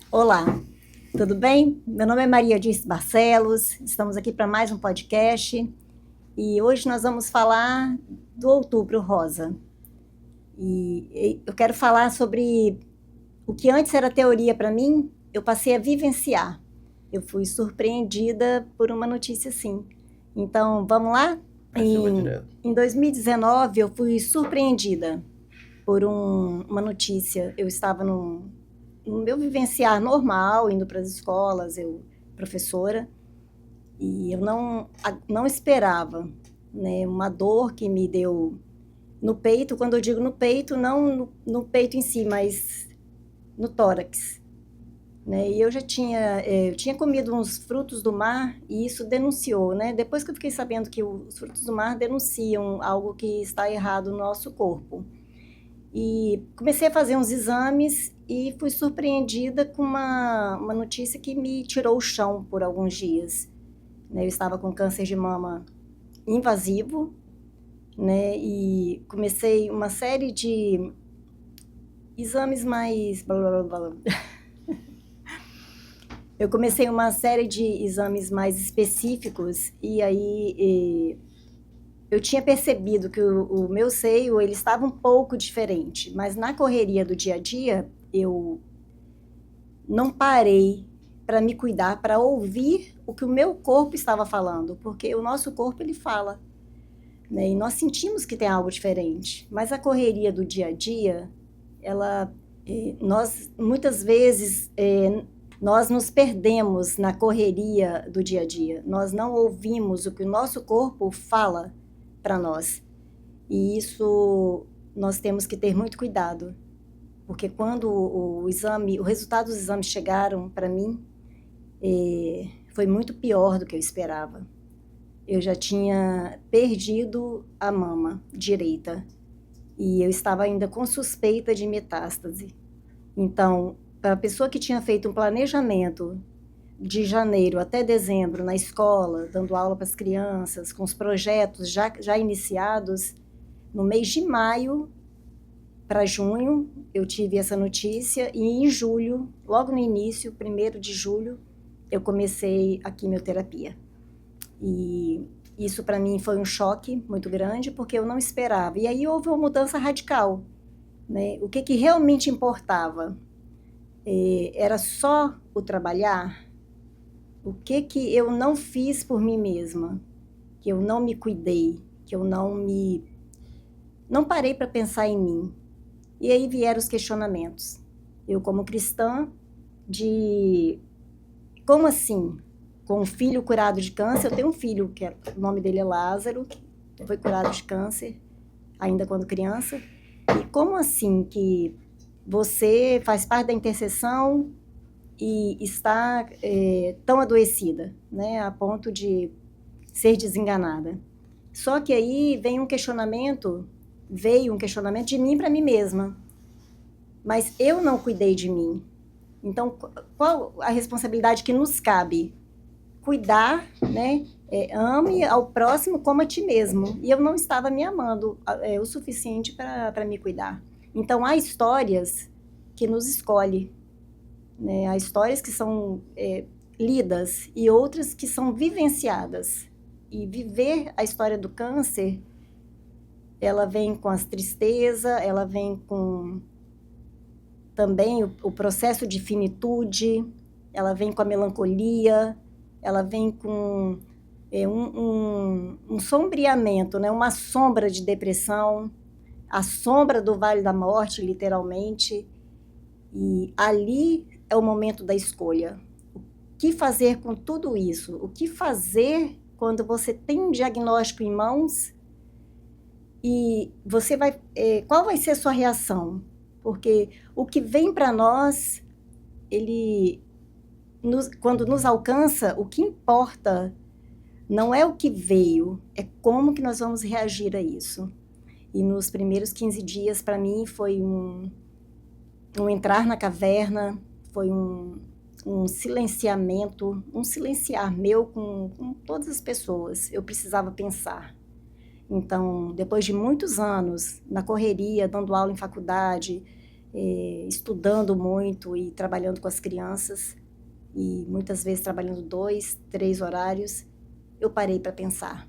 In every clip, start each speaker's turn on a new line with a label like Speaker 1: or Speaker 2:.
Speaker 1: Olá, tudo bem? Meu nome é Maria Dirce Barcelos, estamos aqui para mais um podcast e hoje nós vamos falar do Outubro Rosa. E eu quero falar sobre o que antes era teoria para mim, eu passei a vivenciar. Eu fui surpreendida por uma notícia assim. Então, vamos lá?
Speaker 2: Aí você vai direto.
Speaker 1: Em 2019, eu fui surpreendida por uma notícia. Eu estava no meu vivenciar normal, indo para as escolas, eu professora, e eu não esperava, né, uma dor que me deu no peito. Quando eu digo no peito, não no peito em si, mas no tórax, né? E eu tinha comido uns frutos do mar e isso denunciou, né? Depois que eu fiquei sabendo que os frutos do mar denunciam algo que está errado no nosso corpo. E comecei a fazer uns exames e fui surpreendida com uma notícia que me tirou o chão por alguns dias, né? Eu estava com câncer de mama invasivo, né? E comecei uma série de exames mais... blá, blá, blá, blá. Eu comecei uma série de exames mais específicos e aí eu tinha percebido que o meu seio ele estava um pouco diferente, mas na correria do dia a dia eu não parei para me cuidar, para ouvir o que o meu corpo estava falando, porque o nosso corpo ele fala, né? E nós sentimos que tem algo diferente, mas a correria do dia a dia, ela, nós muitas vezes nós nos perdemos na correria do dia a dia. Nós não ouvimos o que o nosso corpo fala para nós. E isso nós temos que ter muito cuidado, porque quando o resultado dos exames chegaram para mim, foi muito pior do que eu esperava. Eu já tinha perdido a mama direita e eu estava ainda com suspeita de metástase. Então, para a pessoa que tinha feito um planejamento de janeiro até dezembro na escola, dando aula para as crianças, com os projetos já iniciados, no mês de maio para junho, eu tive essa notícia e em julho, logo no início, 1º de julho, eu comecei a quimioterapia. E isso para mim foi um choque muito grande, porque eu não esperava. E aí houve uma mudança radical, né? O que realmente importava? Era só o trabalhar? O que eu não fiz por mim mesma? Que eu não me cuidei? Que eu não parei para pensar em mim? E aí vieram os questionamentos. Eu, como cristã, de como assim? Com um filho curado de câncer, eu tenho um filho, o nome dele é Lázaro, que foi curado de câncer, ainda quando criança. E como assim que você faz parte da intercessão e está tão adoecida, né, a ponto de ser desenganada? Só que aí veio um questionamento de mim para mim mesma. Mas eu não cuidei de mim. Então, qual a responsabilidade que nos cabe? Cuidar, né? Ame ao próximo como a ti mesmo. E eu não estava me amando o suficiente para me cuidar. Então, há histórias que nos escolhem, né? Há histórias que são lidas e outras que são vivenciadas. E viver a história do câncer, ela vem com as tristezas, ela vem com também o processo de finitude, ela vem com a melancolia, ela vem com um sombreamento, né? Uma sombra de depressão, a sombra do Vale da Morte, literalmente. E ali é o momento da escolha. O que fazer com tudo isso? O que fazer quando você tem um diagnóstico em mãos e você vai... qual vai ser a sua reação? Porque o que vem para nós, quando nos alcança, o que importa não é o que veio, é como que nós vamos reagir a isso. E nos primeiros 15 dias, para mim, foi um entrar na caverna, foi um silenciamento, um silenciar meu com todas as pessoas. Eu precisava pensar. Então, depois de muitos anos na correria, dando aula em faculdade, estudando muito e trabalhando com as crianças, e muitas vezes trabalhando 2, 3 horários, eu parei para pensar.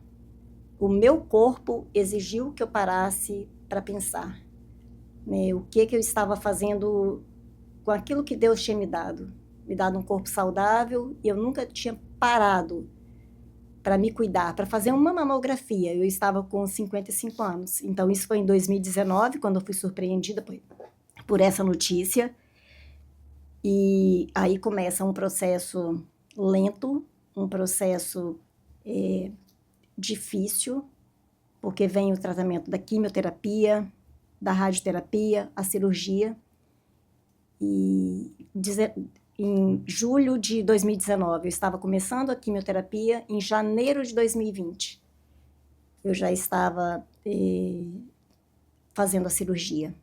Speaker 1: O meu corpo exigiu que eu parasse para pensar, né? O que eu estava fazendo com aquilo que Deus tinha me dado um corpo saudável, e eu nunca tinha parado para me cuidar, para fazer uma mamografia. Eu estava com 55 anos, então isso foi em 2019, quando eu fui surpreendida por essa notícia, e aí começa um processo lento, um processo difícil, porque vem o tratamento da quimioterapia, da radioterapia, a cirurgia. E em julho de 2019, eu estava começando a quimioterapia, em janeiro de 2020, eu já estava fazendo a cirurgia.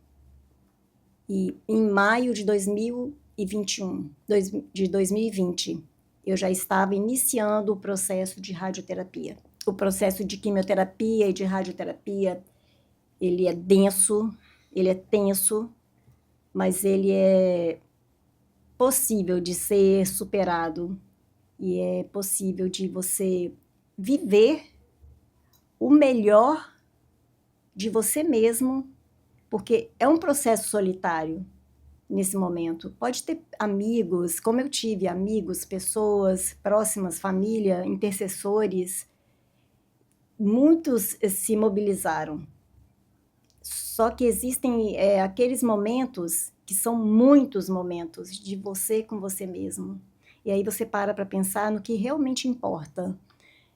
Speaker 1: E em maio de 2020, eu já estava iniciando o processo de radioterapia. O processo de quimioterapia e de radioterapia, ele é denso, ele é tenso, mas ele é possível de ser superado, e é possível de você viver o melhor de você mesmo, porque é um processo solitário nesse momento. Pode ter amigos, como eu tive amigos, pessoas próximas, família, intercessores, muitos se mobilizaram. Só que existem aqueles momentos que são muitos momentos de você com você mesmo. E aí você para pensar no que realmente importa.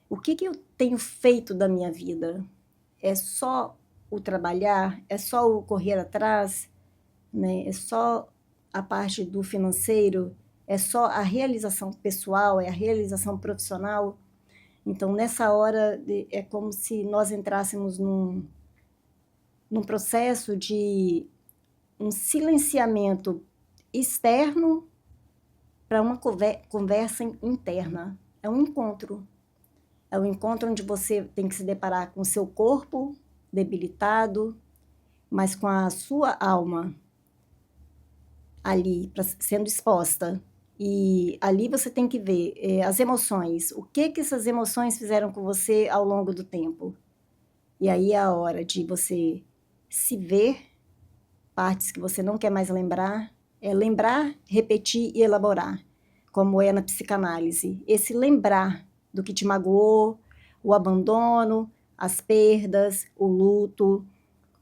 Speaker 1: O que eu tenho feito da minha vida? É só o trabalhar? É só o correr atrás? Né? É só a parte do financeiro? É só a realização pessoal? É a realização profissional? Então, nessa hora, é como se nós entrássemos num processo de um silenciamento externo para uma conversa interna. É um encontro. É um encontro onde você tem que se deparar com o seu corpo debilitado, mas com a sua alma ali sendo exposta. E ali você tem que ver as emoções. O que essas emoções fizeram com você ao longo do tempo? E aí é a hora de você se ver, partes que você não quer mais lembrar, é lembrar, repetir e elaborar, como é na psicanálise. Esse lembrar do que te magoou, o abandono, as perdas, o luto,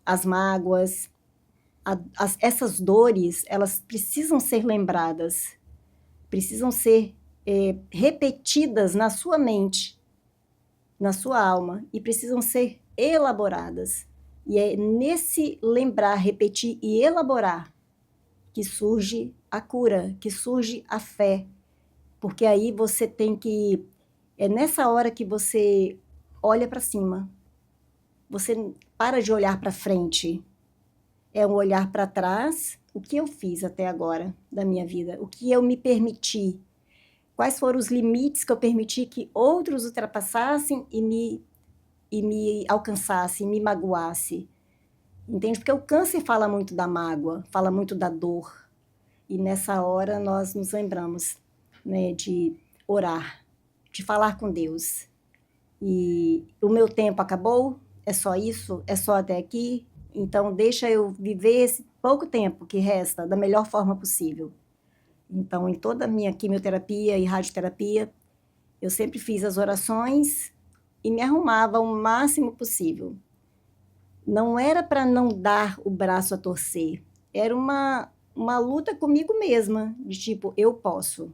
Speaker 1: as mágoas, essas dores, elas precisam ser lembradas, precisam ser repetidas na sua mente, na sua alma, e precisam ser elaboradas. E é nesse lembrar, repetir e elaborar que surge a cura, que surge a fé. Porque aí você tem que... É nessa hora que você olha para cima. Você para de olhar para frente. É um olhar para trás. O que eu fiz até agora da minha vida? O que eu me permiti? Quais foram os limites que eu permiti que outros ultrapassassem e me alcançassem, me magoassem? Entende? Porque o câncer fala muito da mágoa, fala muito da dor. E nessa hora nós nos lembramos, né, de orar, de falar com Deus. E o meu tempo acabou? É só isso? É só até aqui? Então deixa eu viver esse pouco tempo que resta da melhor forma possível. Então, em toda a minha quimioterapia e radioterapia, eu sempre fiz as orações e me arrumava o máximo possível. Não era para não dar o braço a torcer, era uma luta comigo mesma, de tipo, eu posso,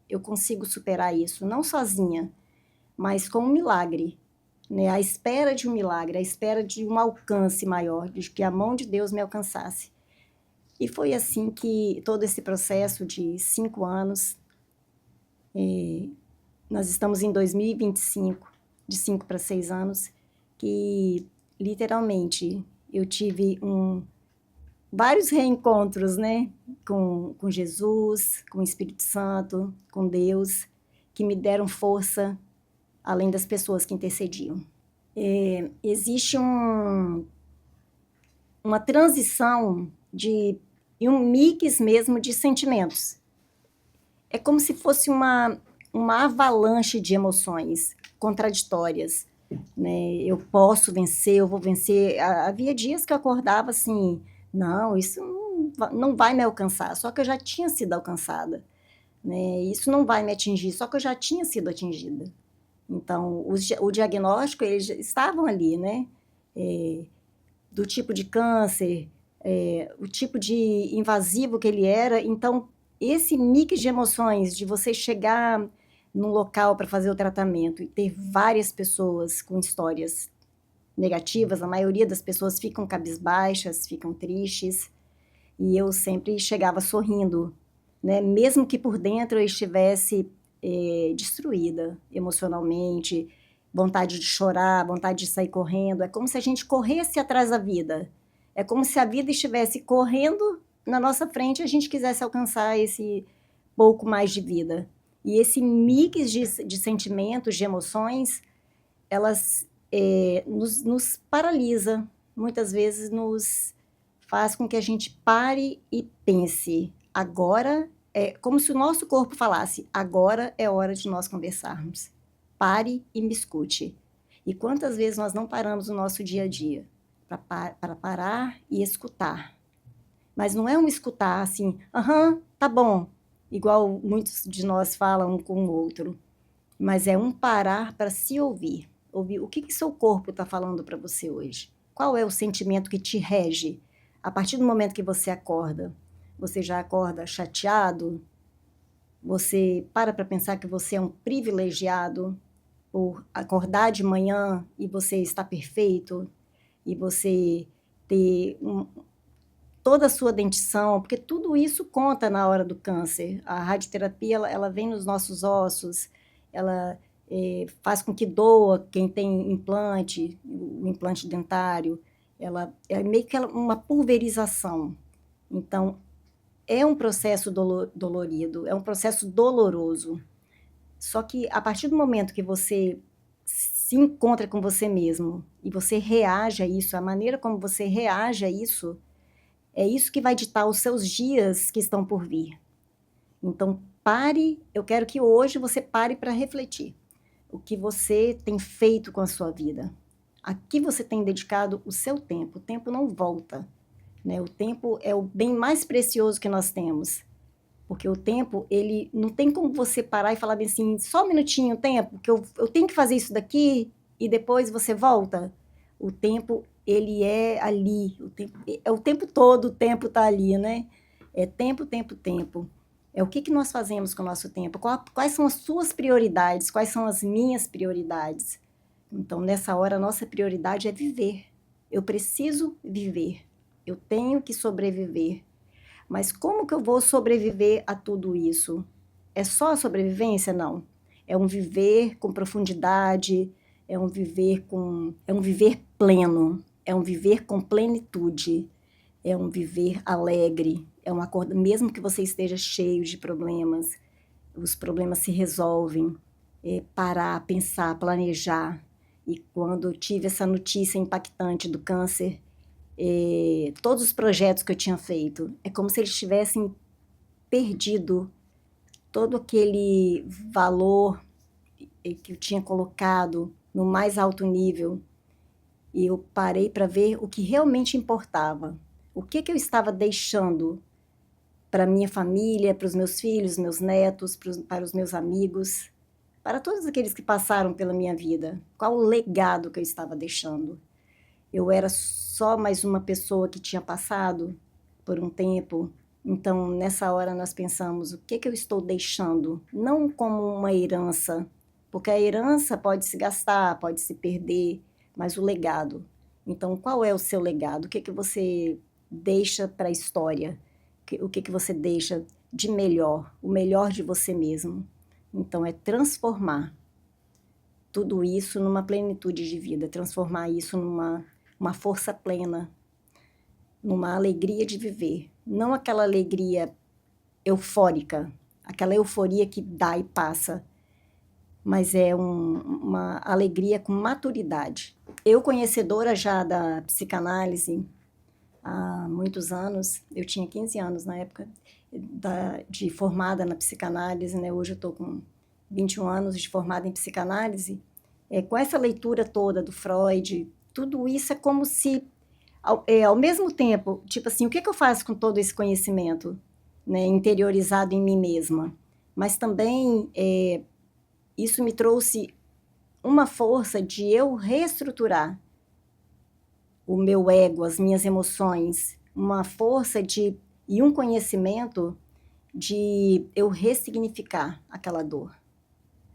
Speaker 1: eu consigo superar isso, não sozinha, mas com um milagre, né? À espera de um milagre, à espera de um alcance maior, de que a mão de Deus me alcançasse. E foi assim que todo esse processo de 5 anos, nós estamos em 2025, de 5 para 6 anos, que literalmente eu tive vários reencontros, né, com Jesus, com o Espírito Santo, com Deus, que me deram força, além das pessoas que intercediam. Existe uma transição de e um mix mesmo de sentimentos. É como se fosse uma avalanche de emoções contraditórias, né? Eu posso vencer, eu vou vencer. Havia dias que eu acordava assim, não, isso não vai me alcançar, só que eu já tinha sido alcançada, né? Isso não vai me atingir, só que eu já tinha sido atingida. Então, o diagnóstico, eles estavam ali, né? Do tipo de câncer, o tipo de invasivo que ele era. Então, esse mix de emoções, de você chegar num local para fazer o tratamento e ter várias pessoas com histórias negativas, a maioria das pessoas ficam cabisbaixas, ficam tristes, e eu sempre chegava sorrindo, né? Mesmo que por dentro eu estivesse destruída emocionalmente, vontade de chorar, vontade de sair correndo. É como se a gente corresse atrás da vida. É como se a vida estivesse correndo na nossa frente e a gente quisesse alcançar esse pouco mais de vida. E esse mix de sentimentos, de emoções, elas nos paralisa, muitas vezes nos faz com que a gente pare e pense. Agora é como se o nosso corpo falasse: agora é hora de nós conversarmos. Pare e me escute. E quantas vezes nós não paramos no nosso dia a dia para parar e escutar? Mas não é um escutar assim, aham, tá bom, igual muitos de nós falam um com o outro, mas é um parar para se ouvir. Ouvir o que seu corpo está falando para você hoje. Qual é o sentimento que te rege? A partir do momento que você acorda, você já acorda chateado? Você para pensar que você é um privilegiado por acordar de manhã e você está perfeito? E você ter toda a sua dentição, porque tudo isso conta na hora do câncer. A radioterapia, ela vem nos nossos ossos, ela faz com que doa quem tem implante, o implante dentário, ela é meio que uma pulverização. Então, é um processo dolorido, é um processo doloroso. Só que a partir do momento que você se encontra com você mesmo e você reage a isso, a maneira como você reage a isso, é isso que vai ditar os seus dias que estão por vir. Então, pare, eu quero que hoje você pare para refletir. O que você tem feito com a sua vida? A que você tem dedicado o seu tempo? O tempo não volta, né? O tempo é o bem mais precioso que nós temos. Porque o tempo, ele não tem como você parar e falar bem assim, só um minutinho, tempo, que eu tenho que fazer isso daqui e depois você volta. O tempo, ele é ali, é o tempo todo, o tempo está ali, né? É tempo, tempo, tempo. É o que nós fazemos com o nosso tempo? Quais são as suas prioridades? Quais são as minhas prioridades? Então, nessa hora, a nossa prioridade é viver. Eu preciso viver. Eu tenho que sobreviver. Mas como que eu vou sobreviver a tudo isso? É só a sobrevivência? Não. É um viver com profundidade, é um viver pleno, é um viver com plenitude, é um viver alegre, é um acordar, mesmo que você esteja cheio de problemas, os problemas se resolvem. Parar, pensar, planejar. E quando eu tive essa notícia impactante do câncer, todos os projetos que eu tinha feito, é como se eles tivessem perdido todo aquele valor que eu tinha colocado no mais alto nível. E eu parei para ver o que realmente importava. O que eu estava deixando para minha família, para os meus filhos, meus netos, para os meus amigos, para todos aqueles que passaram pela minha vida. Qual o legado que eu estava deixando? Eu era só mais uma pessoa que tinha passado por um tempo. Então, nessa hora, nós pensamos, o que eu estou deixando? Não como uma herança, porque a herança pode se gastar, pode se perder, mas o legado. Então, qual é o seu legado? O que você deixa para a história? O que você deixa de melhor, o melhor de você mesmo? Então, é transformar tudo isso numa plenitude de vida, transformar isso numa força plena, numa alegria de viver. Não aquela alegria eufórica, aquela euforia que dá e passa, mas é uma alegria com maturidade. Eu, conhecedora já da psicanálise, há muitos anos. Eu tinha 15 anos na época de formada na psicanálise, né? Hoje eu estou com 21 anos de formada em psicanálise. Com essa leitura toda do Freud, tudo isso é como se, ao mesmo tempo, tipo assim, o que eu faço com todo esse conhecimento, né, interiorizado em mim mesma? Mas também isso me trouxe uma força de eu reestruturar o meu ego, as minhas emoções, uma força e um conhecimento de eu ressignificar aquela dor.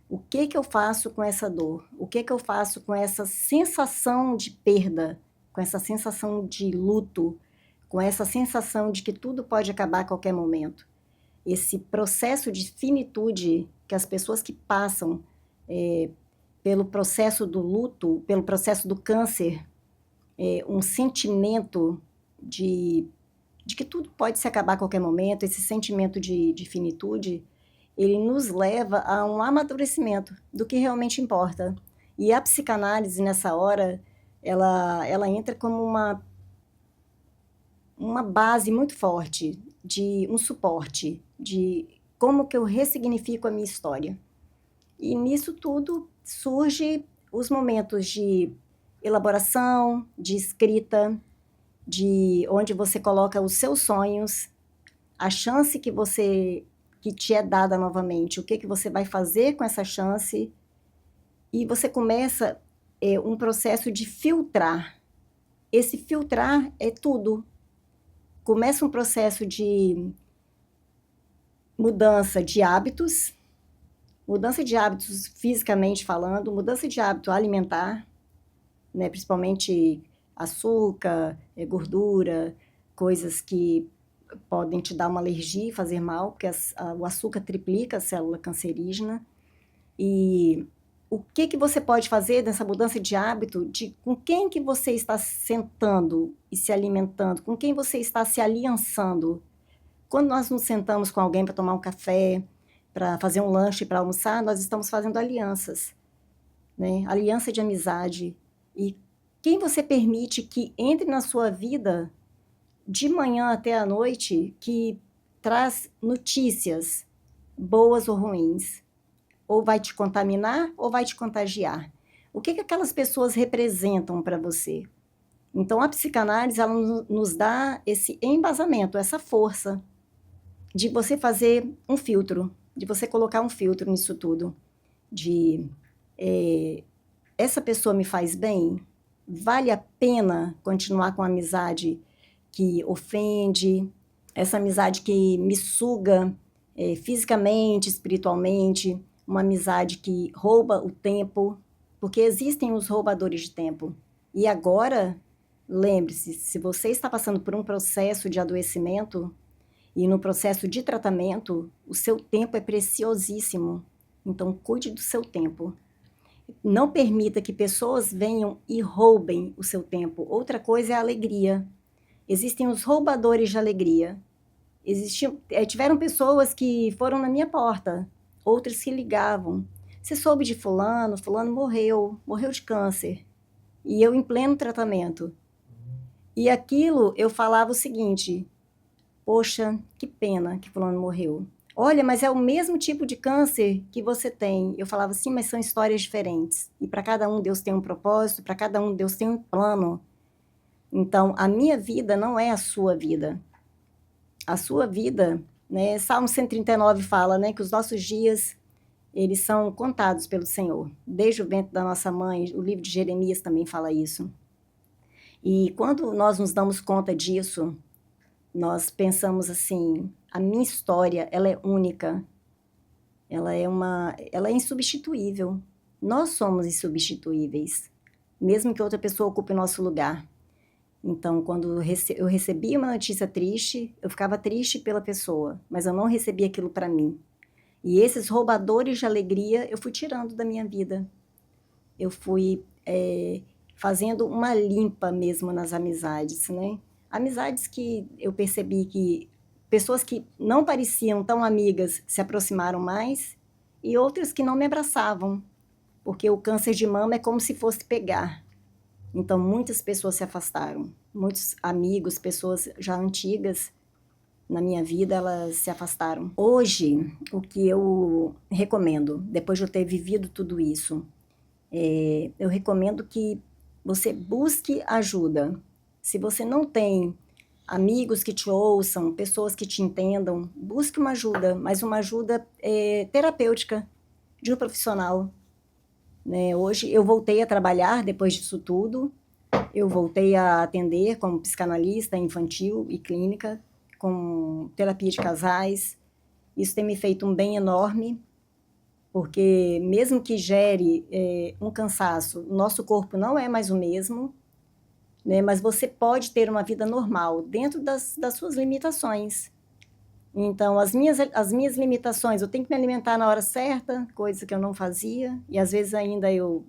Speaker 1: O que eu faço com essa dor? O que eu faço com essa sensação de perda, com essa sensação de luto, com essa sensação de que tudo pode acabar a qualquer momento? Esse processo de finitude que as pessoas que passam pelo processo do luto, pelo processo do câncer, um sentimento de que tudo pode se acabar a qualquer momento, esse sentimento de finitude, ele nos leva a um amadurecimento do que realmente importa. E a psicanálise, nessa hora, ela entra como uma base muito forte, de um suporte, de como que eu ressignifico a minha história. E nisso tudo surge os momentos de elaboração, de escrita, de onde você coloca os seus sonhos, a chance que te é dada novamente, o que você vai fazer com essa chance, e você começa um processo de filtrar. Esse filtrar é tudo. Começa um processo de mudança de hábitos fisicamente falando, mudança de hábito alimentar, né, principalmente açúcar, gordura, coisas que podem te dar uma alergia e fazer mal, porque o açúcar triplica a célula cancerígena. E o que você pode fazer nessa mudança de hábito, com quem que você está sentando e se alimentando, com quem você está se aliançando. Quando nós nos sentamos com alguém para tomar um café, para fazer um lanche, para almoçar, nós estamos fazendo alianças, né? Aliança de amizade. E quem você permite que entre na sua vida de manhã até à noite, que traz notícias boas ou ruins, ou vai te contaminar ou vai te contagiar. O que aquelas pessoas representam para você? Então, a psicanálise, ela nos dá esse embasamento, essa força de você fazer um filtro, de você colocar um filtro nisso tudo, de essa pessoa me faz bem? Vale a pena continuar com a amizade que ofende, essa amizade que me suga fisicamente, espiritualmente, uma amizade que rouba o tempo, porque existem os roubadores de tempo. E agora, lembre-se, se você está passando por um processo de adoecimento e no processo de tratamento, o seu tempo é preciosíssimo. Então, cuide do seu tempo. Não permita que pessoas venham e roubem o seu tempo. Outra coisa é a alegria. Existem os roubadores de alegria. Tiveram pessoas que foram na minha porta, outras que ligavam. Você soube de fulano? Fulano morreu de câncer. E eu em pleno tratamento. E aquilo eu falava o seguinte: poxa, que pena que fulano morreu. Olha, mas é o mesmo tipo de câncer que você tem. Eu falava assim, mas são histórias diferentes. E para cada um Deus tem um propósito, para cada um Deus tem um plano. Então, a minha vida não é a sua vida. A sua vida, né? Salmo 139 fala, né, que os nossos dias, eles são contados pelo Senhor. Desde o ventre da nossa mãe, o livro de Jeremias também fala isso. E quando nós nos damos conta disso, nós pensamos assim, a minha história, ela é única, ela é insubstituível. Nós somos insubstituíveis, mesmo que outra pessoa ocupe o nosso lugar. Então, quando eu recebia uma notícia triste, eu ficava triste pela pessoa, mas eu não recebia aquilo para mim. E esses roubadores de alegria, eu fui tirando da minha vida. Eu fui fazendo uma limpa mesmo nas amizades, né? Amizades que eu percebi que pessoas que não pareciam tão amigas se aproximaram mais e outras que não me abraçavam, porque o câncer de mama é como se fosse pegar. Então, muitas pessoas se afastaram. Muitos amigos, pessoas já antigas na minha vida, elas se afastaram. Hoje, o que eu recomendo, depois de eu ter vivido tudo isso, eu recomendo que você busque ajuda. Se você não tem amigos que te ouçam, pessoas que te entendam, busque uma ajuda, mas uma ajuda terapêutica de um profissional. Né? Hoje eu voltei a trabalhar depois disso tudo, eu voltei a atender como psicanalista infantil e clínica, com terapia de casais. Isso tem me feito um bem enorme, porque mesmo que gere um cansaço, o nosso corpo não é mais o mesmo, né? Mas você pode ter uma vida normal, dentro das suas limitações. Então, as minhas limitações, eu tenho que me alimentar na hora certa, coisa que eu não fazia, e às vezes ainda eu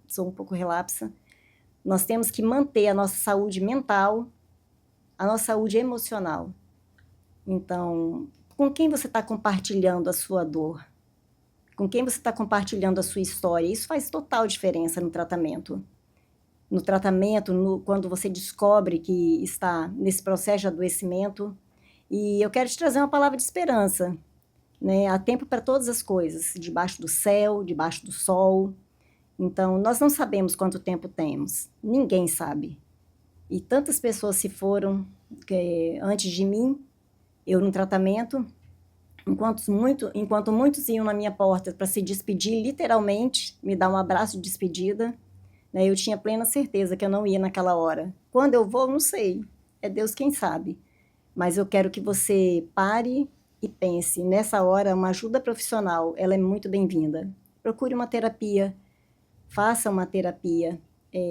Speaker 1: sou um pouco relapsa. Nós temos que manter a nossa saúde mental, a nossa saúde emocional. Então, com quem você está compartilhando a sua dor? Com quem você está compartilhando a sua história? Isso faz total diferença no tratamento. No tratamento, quando você descobre que está nesse processo de adoecimento. E eu quero te trazer uma palavra de esperança. Né? Há tempo para todas as coisas, debaixo do céu, debaixo do sol. Então, nós não sabemos quanto tempo temos. Ninguém sabe. E tantas pessoas se foram antes de mim, eu no tratamento, enquanto muitos iam na minha porta para se despedir, literalmente, me dar um abraço de despedida, né, eu tinha plena certeza que eu não ia naquela hora. Quando eu vou, não sei. É Deus quem sabe. Mas eu quero que você pare e pense. Nessa hora, uma ajuda profissional, ela é muito bem-vinda. Procure uma terapia, faça uma terapia,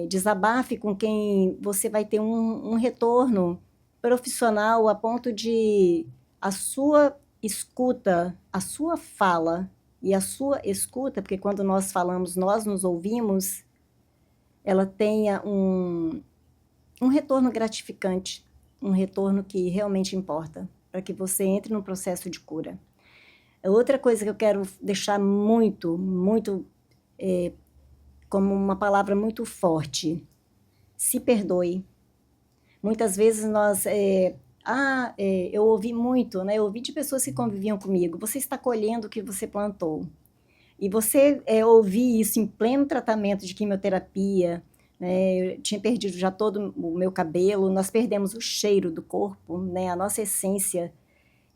Speaker 1: desabafe com quem você vai ter um retorno profissional a ponto de a sua escuta, a sua fala e a sua escuta, porque quando nós falamos, nós nos ouvimos, ela tenha um retorno gratificante, um retorno que realmente importa, para que você entre num processo de cura. Outra coisa que eu quero deixar muito, muito, como uma palavra muito forte, se perdoe. Muitas vezes eu ouvi muito, né? Eu ouvi de pessoas que conviviam comigo, você está colhendo o que você plantou. E você ouvir isso em pleno tratamento de quimioterapia, né? Eu tinha perdido já todo o meu cabelo, nós perdemos o cheiro do corpo, né? A nossa essência,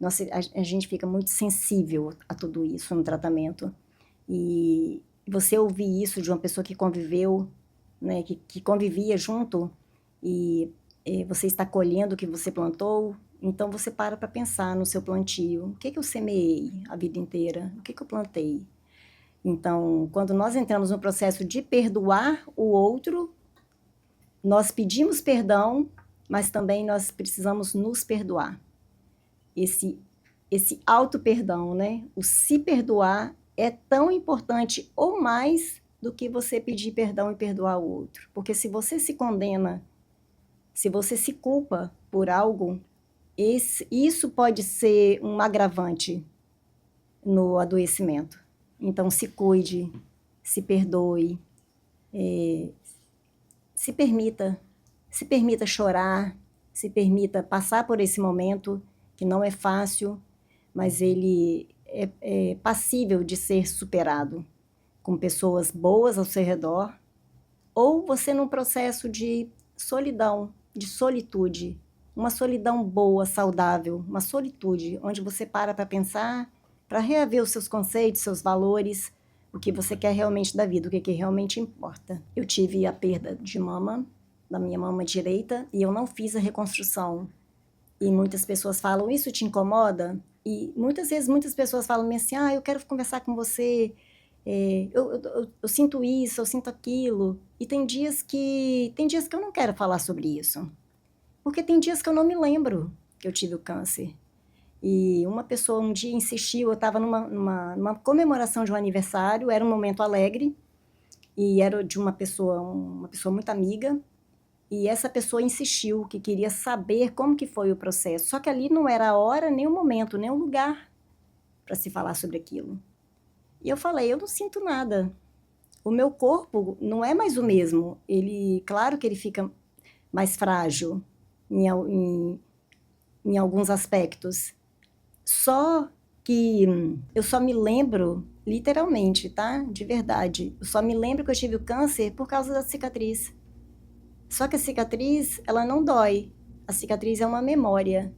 Speaker 1: a gente fica muito sensível a tudo isso no tratamento. E você ouvir isso de uma pessoa que conviveu, né? Que convivia junto, e você está colhendo o que você plantou, então você para pensar no seu plantio. O que eu semeei a vida inteira? O que eu plantei? Então, quando nós entramos no processo de perdoar o outro, nós pedimos perdão, mas também nós precisamos nos perdoar. Esse auto-perdão, né? O se perdoar é tão importante ou mais do que você pedir perdão e perdoar o outro. Porque se você se condena, se você se culpa por algo, isso pode ser um agravante no adoecimento. Então, se cuide, se perdoe, se permita chorar, se permita passar por esse momento que não é fácil, mas ele é passível de ser superado com pessoas boas ao seu redor, ou você num processo de solidão, de solitude, uma solidão boa, saudável, uma solitude onde você para pensar, para reaver os seus conceitos, seus valores, o que você quer realmente da vida, o que realmente importa. Eu tive a perda de mama, da minha mama direita, e eu não fiz a reconstrução. E muitas pessoas falam, isso te incomoda? E muitas vezes muitas pessoas falam assim, eu quero conversar com você, eu sinto isso, eu sinto aquilo. E tem dias que eu não quero falar sobre isso. Porque tem dias que eu não me lembro que eu tive o câncer. E uma pessoa um dia insistiu, eu estava numa comemoração de um aniversário, era um momento alegre, e era de uma pessoa muito amiga, e essa pessoa insistiu que queria saber como que foi o processo. Só que ali não era a hora, nem o momento, nem o lugar para se falar sobre aquilo. E eu falei, eu não sinto nada. o meu corpo não é mais o mesmo. Claro que ele fica mais frágil em alguns aspectos. Só que eu só me lembro, literalmente, tá? De verdade. Eu só me lembro que eu tive o câncer por causa da cicatriz. Só que a cicatriz, ela não dói. A cicatriz é uma memória.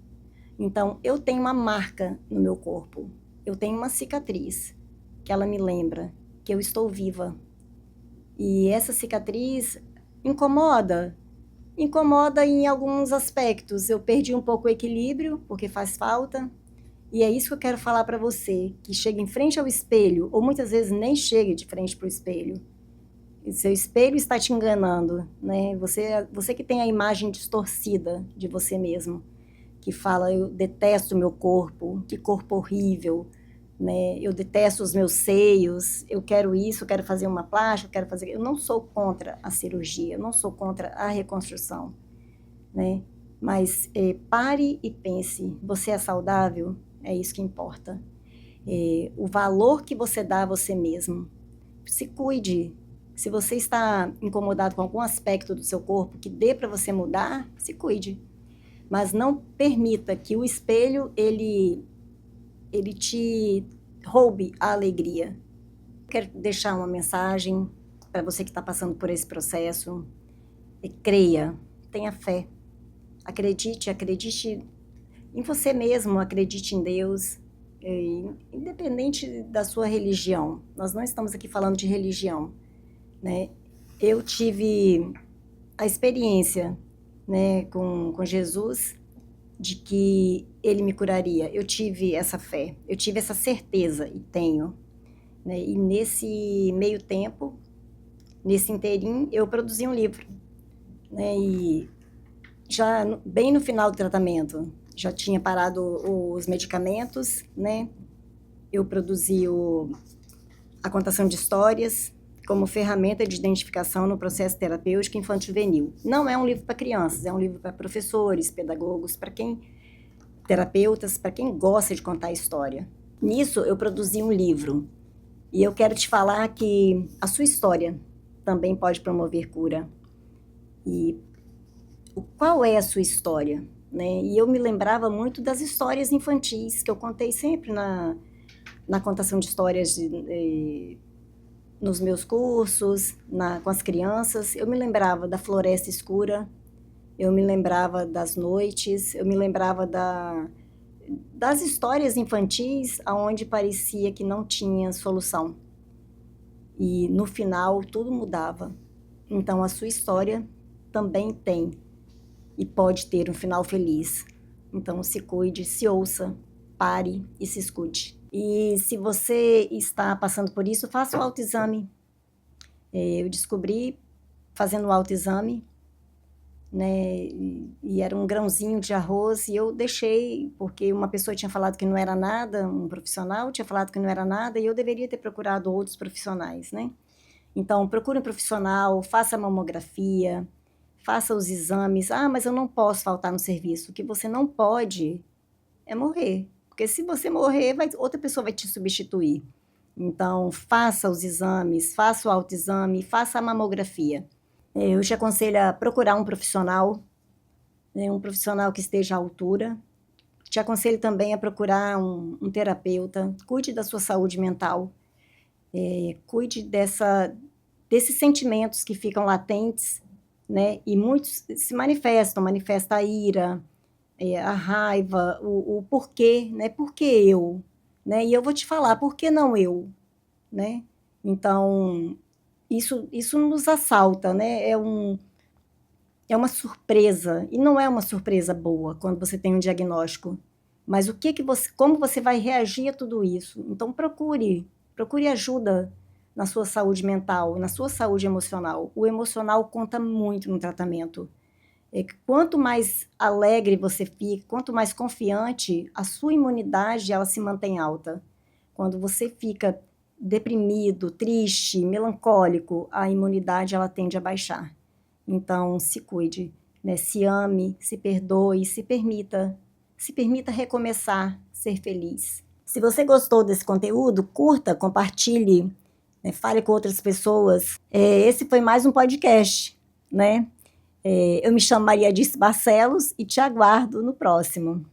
Speaker 1: Então, eu tenho uma marca no meu corpo. Eu tenho uma cicatriz que ela me lembra que eu estou viva. E essa cicatriz incomoda. Incomoda em alguns aspectos. Eu perdi um pouco o equilíbrio, porque faz falta. E é isso que eu quero falar para você, que chega em frente ao espelho, ou muitas vezes nem chega de frente para o espelho. E seu espelho está te enganando, né? Você que tem a imagem distorcida de você mesmo, que fala, eu detesto o meu corpo, que corpo horrível, né? Eu detesto os meus seios, eu quero isso, eu quero fazer uma plástica, eu quero fazer... Eu não sou contra a cirurgia, eu não sou contra a reconstrução, né? Mas pare e pense, você é saudável? É isso que importa. O valor que você dá a você mesmo. Se cuide. Se você está incomodado com algum aspecto do seu corpo que dê para você mudar, se cuide. Mas não permita que o espelho, ele te roube a alegria. Quero deixar uma mensagem para você que está passando por esse processo. Creia, tenha fé. Acredite em você mesmo, acredite em Deus, independente da sua religião. Nós não estamos aqui falando de religião, né? Eu tive a experiência, né, com Jesus de que ele me curaria. Eu tive essa fé, eu tive essa certeza e tenho, né? E nesse meio tempo, nesse inteirinho, eu produzi um livro, né? E já bem no final do tratamento, já tinha parado os medicamentos, né? Eu produzi a contação de histórias como ferramenta de identificação no processo terapêutico infanto-juvenil. Não é um livro para crianças, é um livro para professores, pedagogos, terapeutas, para quem gosta de contar história. Nisso, eu produzi um livro. E eu quero te falar que a sua história também pode promover cura. E qual é a sua história? Né? E eu me lembrava muito das histórias infantis que eu contei sempre na contação de histórias nos meus cursos, com as crianças. Eu me lembrava da floresta escura, eu me lembrava das noites, eu me lembrava das histórias infantis onde parecia que não tinha solução. E no final tudo mudava. Então a sua história também tem e pode ter um final feliz. Então se cuide, se ouça, pare e se escute. E se você está passando por isso, faça o autoexame. Eu descobri fazendo o autoexame, né, e era um grãozinho de arroz, e eu deixei, porque uma pessoa tinha falado que não era nada, um profissional tinha falado que não era nada, e eu deveria ter procurado outros profissionais, né? Então, procure um profissional, faça a mamografia, faça os exames. Ah, mas eu não posso faltar no serviço. O que você não pode é morrer. Porque se você morrer, outra pessoa vai te substituir. Então, faça os exames, faça o autoexame, faça a mamografia. Eu te aconselho a procurar um profissional, né, um profissional que esteja à altura. Te aconselho também a procurar um terapeuta. Cuide da sua saúde mental. Cuide desses sentimentos que ficam latentes, né? E muitos se manifestam, manifesta a ira, a raiva, o porquê, né? Por que eu? Né? E eu vou te falar, por que não eu? Né? Então, isso nos assalta, né? É uma surpresa, e não é uma surpresa boa quando você tem um diagnóstico. Mas como você vai reagir a tudo isso? Então procure ajuda na sua saúde mental, na sua saúde emocional. O emocional conta muito no tratamento. Quanto mais alegre você fica, quanto mais confiante, a sua imunidade ela se mantém alta. Quando você fica deprimido, triste, melancólico, a imunidade ela tende a baixar. Então, se cuide, né? Se ame, se perdoe, se permita recomeçar, ser feliz. Se você gostou desse conteúdo, curta, compartilhe, né? Fale com outras pessoas. Esse foi mais um podcast, né? Eu me chamo Maria Dirce Barcelos e te aguardo no próximo.